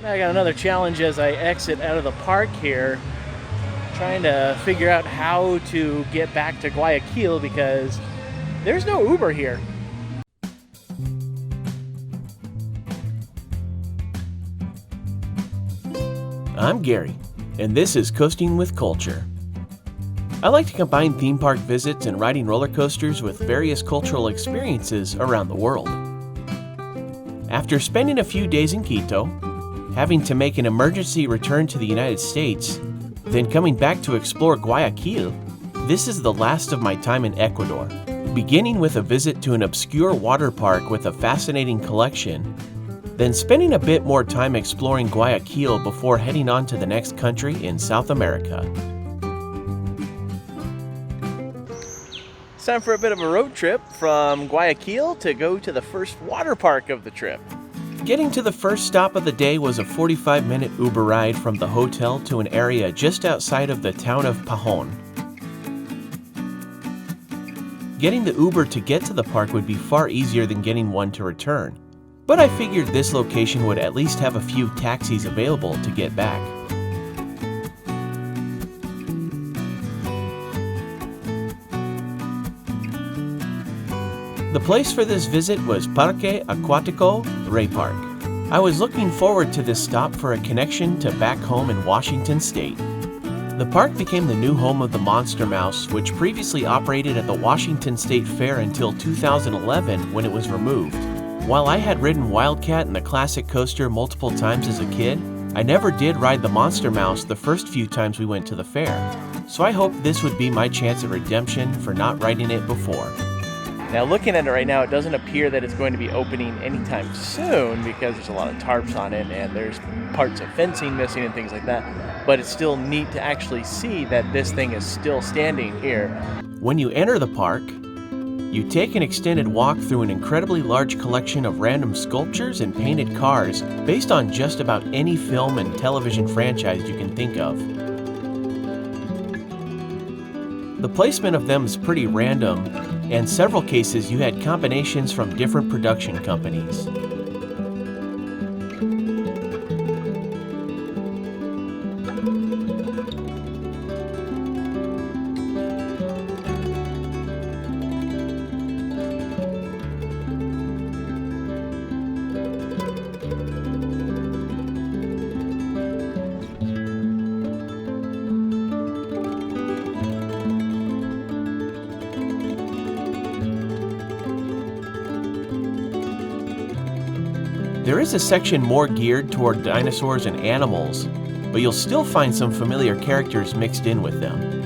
Now I got another challenge as I exit out of the park here, trying to figure out how to get back to Guayaquil because there's no Uber here. I'm Gary, and this is Coasting with Culture. I like to combine theme park visits and riding roller coasters with various cultural experiences around the world. After spending a few days in Quito, having to make an emergency return to the United States, then coming back to explore Guayaquil, this is the last of my time in Ecuador, beginning with a visit to an obscure water park with a fascinating collection, then spending a bit more time exploring Guayaquil before heading on to the next country in South America. It's time for a bit of a road trip from Guayaquil to go to the first water park of the trip. Getting to the first stop of the day was a 45-minute Uber ride from the hotel to an area just outside of the town of Pajon. Getting the Uber to get to the park would be far easier than getting one to return, but I figured this location would at least have a few taxis available to get back. The place for this visit was Parque Acuático Rey Park. I was looking forward to this stop for a connection to back home in Washington State. The park became the new home of the Monster Mouse, which previously operated at the Washington State Fair until 2011 when it was removed. While I had ridden Wildcat and the classic coaster multiple times as a kid, I never did ride the Monster Mouse the first few times we went to the fair, so I hoped this would be my chance at redemption for not riding it before. Now looking at it right now, it doesn't appear that it's going to be opening anytime soon because there's a lot of tarps on it and there's parts of fencing missing and things like that. But it's still neat to actually see that this thing is still standing here. When you enter the park, you take an extended walk through an incredibly large collection of random sculptures and painted cars based on just about any film and television franchise you can think of. The placement of them is pretty random, and in several cases you had combinations from different production companies. There is a section more geared toward dinosaurs and animals, but you'll still find some familiar characters mixed in with them.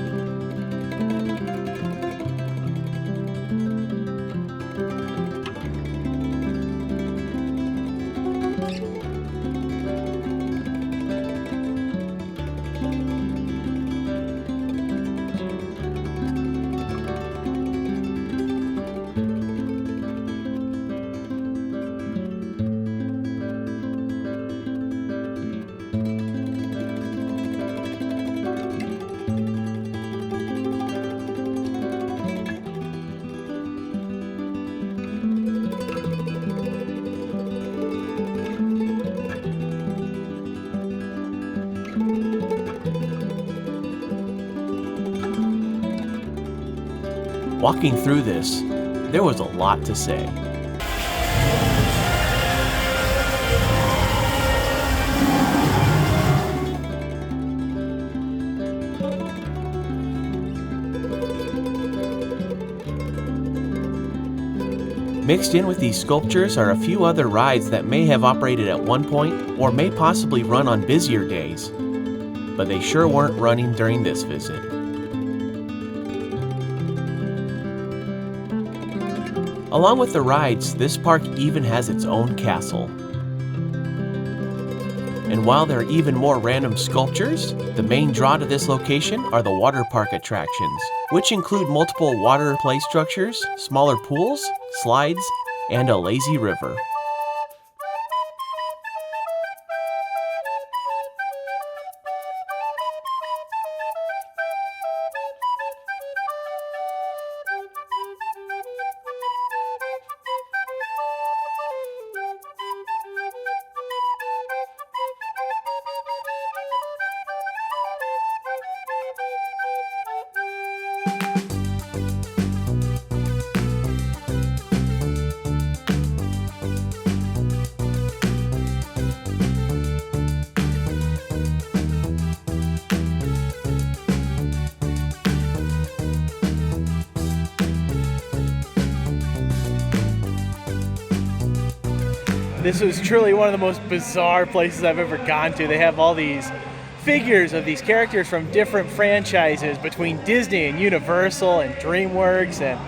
Walking through this, there was a lot to say. Mixed in with these sculptures are a few other rides that may have operated at one point or may possibly run on busier days, but they sure weren't running during this visit. Along with the rides, this park even has its own castle. And while there are even more random sculptures, the main draw to this location are the water park attractions, which include multiple water play structures, smaller pools, slides, and a lazy river. This was truly one of the most bizarre places I've ever gone to. They have all these figures of these characters from different franchises between Disney and Universal and DreamWorks, and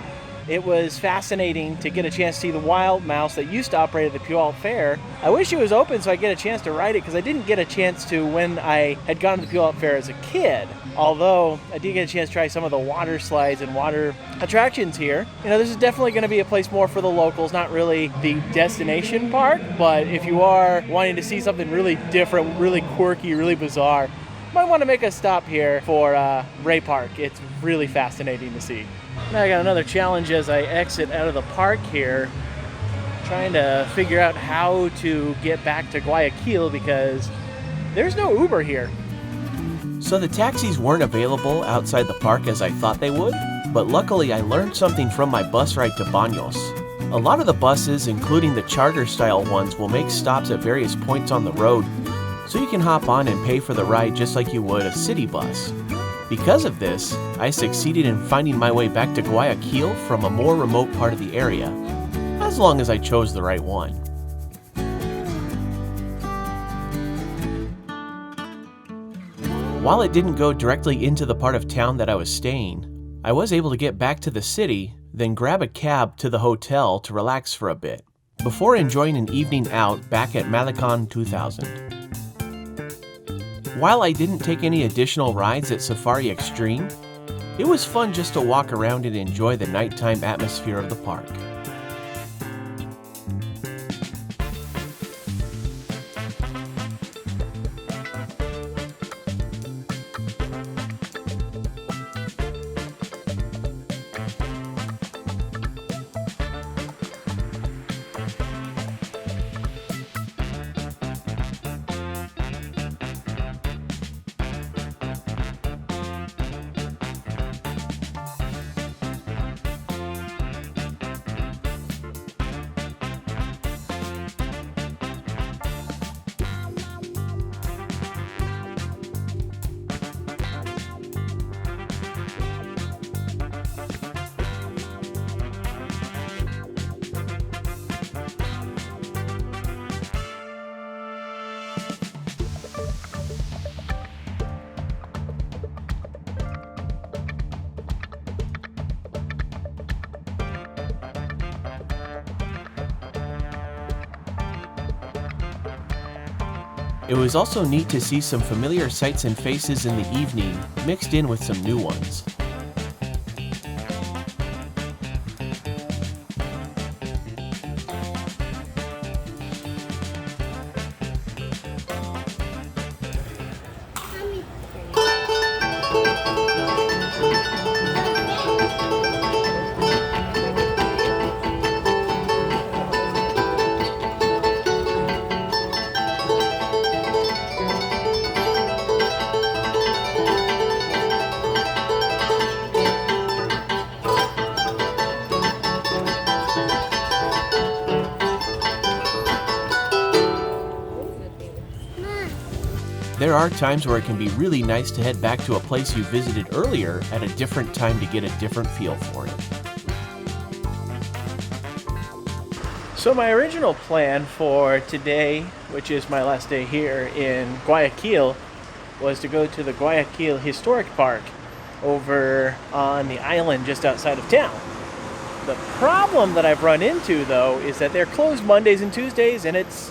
it was fascinating to get a chance to see the Wild Mouse that used to operate at the Puyallup Fair. I wish it was open so I get a chance to ride it, because I didn't get a chance to when I had gone to the Puyallup Fair as a kid. Although I did get a chance to try some of the water slides and water attractions here. You know, this is definitely going to be a place more for the locals, not really the destination park, but if you are wanting to see something really different, really quirky, really bizarre, you might want to make a stop here for Ray Park. It's really fascinating to see. Now I got another challenge as I exit out of the park here, trying to figure out how to get back to Guayaquil because there's no Uber here. So the taxis weren't available outside the park as I thought they would, but luckily I learned something from my bus ride to Baños. A lot of the buses, including the charter-style ones, will make stops at various points on the road, so you can hop on and pay for the ride just like you would a city bus. Because of this, I succeeded in finding my way back to Guayaquil from a more remote part of the area, as long as I chose the right one. While it didn't go directly into the part of town that I was staying, I was able to get back to the city, then grab a cab to the hotel to relax for a bit, before enjoying an evening out back at Malecón 2000. While I didn't take any additional rides at Safari Extreme, it was fun just to walk around and enjoy the nighttime atmosphere of the park. It was also neat to see some familiar sights and faces in the evening, mixed in with some new ones. There are times where it can be really nice to head back to a place you visited earlier at a different time to get a different feel for it. So my original plan for today, which is my last day here in Guayaquil, was to go to the Guayaquil Historic Park over on the island just outside of town. The problem that I've run into, though, is that they're closed Mondays and Tuesdays, and it's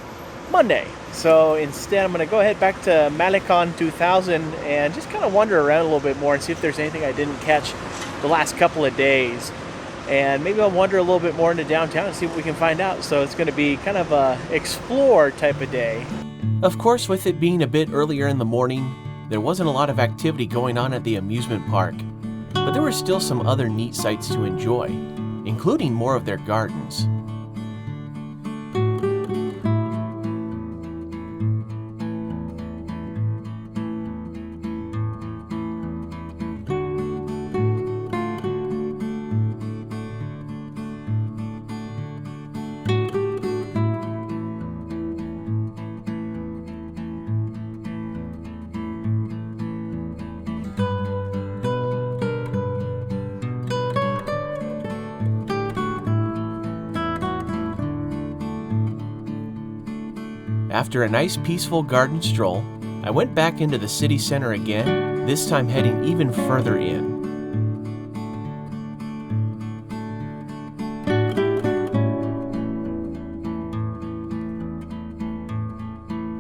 Monday. So instead, I'm going to go ahead back to Malecón 2000 and just kind of wander around a little bit more and see if there's anything I didn't catch the last couple of days. And maybe I'll wander a little bit more into downtown and see what we can find out. So it's going to be kind of a explore type of day. Of course, with it being a bit earlier in the morning, there wasn't a lot of activity going on at the amusement park, but there were still some other neat sights to enjoy, including more of their gardens. After a nice peaceful garden stroll, I went back into the city center again, this time heading even further in.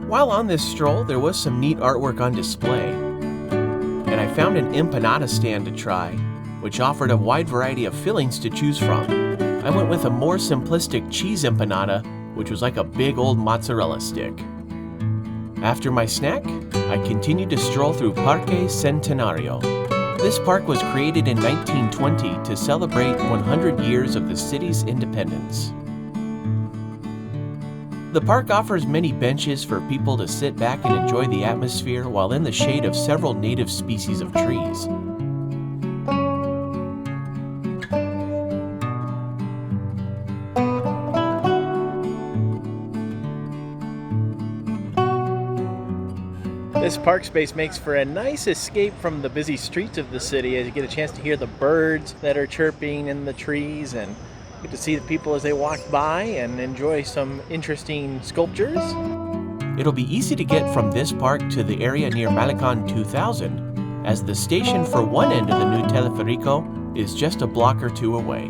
While on this stroll, there was some neat artwork on display, and I found an empanada stand to try, which offered a wide variety of fillings to choose from. I went with a more simplistic cheese empanada, which was like a big old mozzarella stick. After my snack, I continued to stroll through Parque Centenario. This park was created in 1920 to celebrate 100 years of the city's independence. The park offers many benches for people to sit back and enjoy the atmosphere while in the shade of several native species of trees. This park space makes for a nice escape from the busy streets of the city as you get a chance to hear the birds that are chirping in the trees and get to see the people as they walk by and enjoy some interesting sculptures. It'll be easy to get from this park to the area near Malecón 2000, as the station for one end of the new Teleferico is just a block or two away.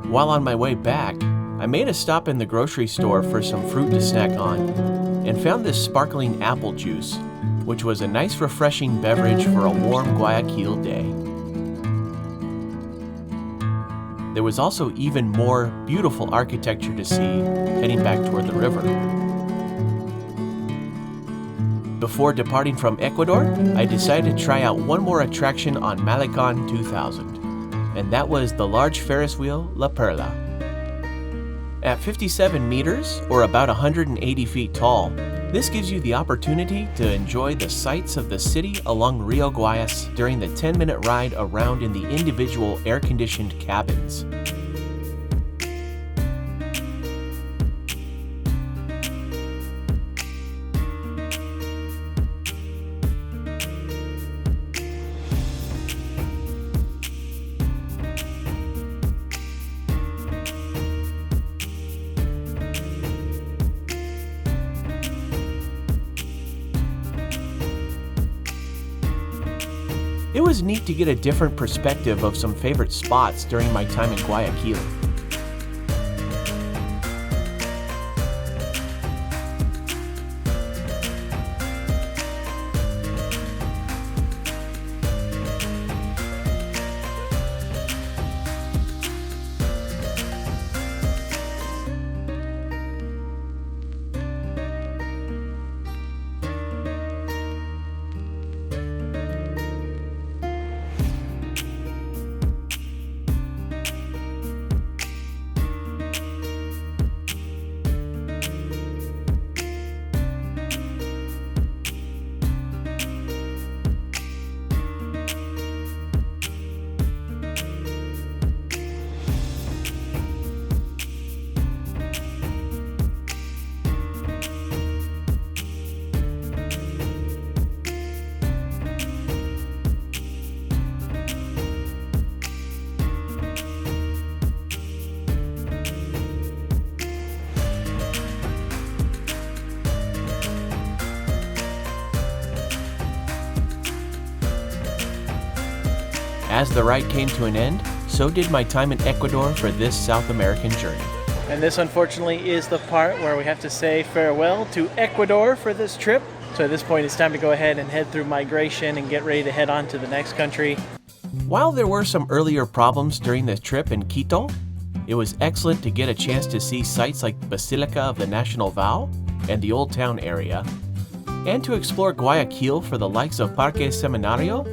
While on my way back, I made a stop in the grocery store for some fruit to snack on, and found this sparkling apple juice, which was a nice refreshing beverage for a warm Guayaquil day. There was also even more beautiful architecture to see heading back toward the river. Before departing from Ecuador, I decided to try out one more attraction on Malecón 2000, and that was the large Ferris wheel La Perla. At 57 meters, or about 180 feet tall, this gives you the opportunity to enjoy the sights of the city along Rio Guayas during the 10-minute ride around in the individual air-conditioned cabins. It was neat to get a different perspective of some favorite spots during my time in Guayaquil. As the ride came to an end, so did my time in Ecuador for this South American journey. And this, unfortunately, is the part where we have to say farewell to Ecuador for this trip. So at this point, it's time to go ahead and head through migration and get ready to head on to the next country. While there were some earlier problems during the trip in Quito, it was excellent to get a chance to see sites like the Basilica of the National Vow and the Old Town area, and to explore Guayaquil for the likes of Parque Centenario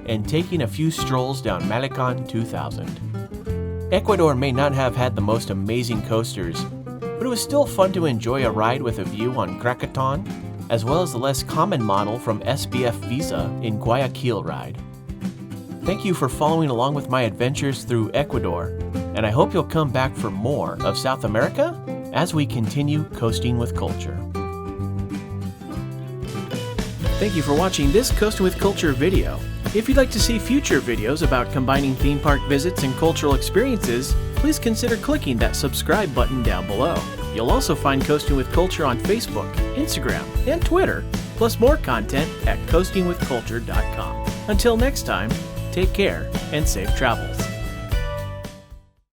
and taking a few strolls down Malecón 2000. Ecuador may not have had the most amazing coasters, but it was still fun to enjoy a ride with a view on Cracaton, as well as the less common model from SBF Visa in Guayaquil ride. Thank you for following along with my adventures through Ecuador, and I hope you'll come back for more of South America as we continue coasting with culture. Thank you for watching this Coasting with Culture video. If you'd like to see future videos about combining theme park visits and cultural experiences, please consider clicking that subscribe button down below. You'll also find Coasting with Culture on Facebook, Instagram, and Twitter, plus more content at coastingwithculture.com. Until next time, take care and safe travels.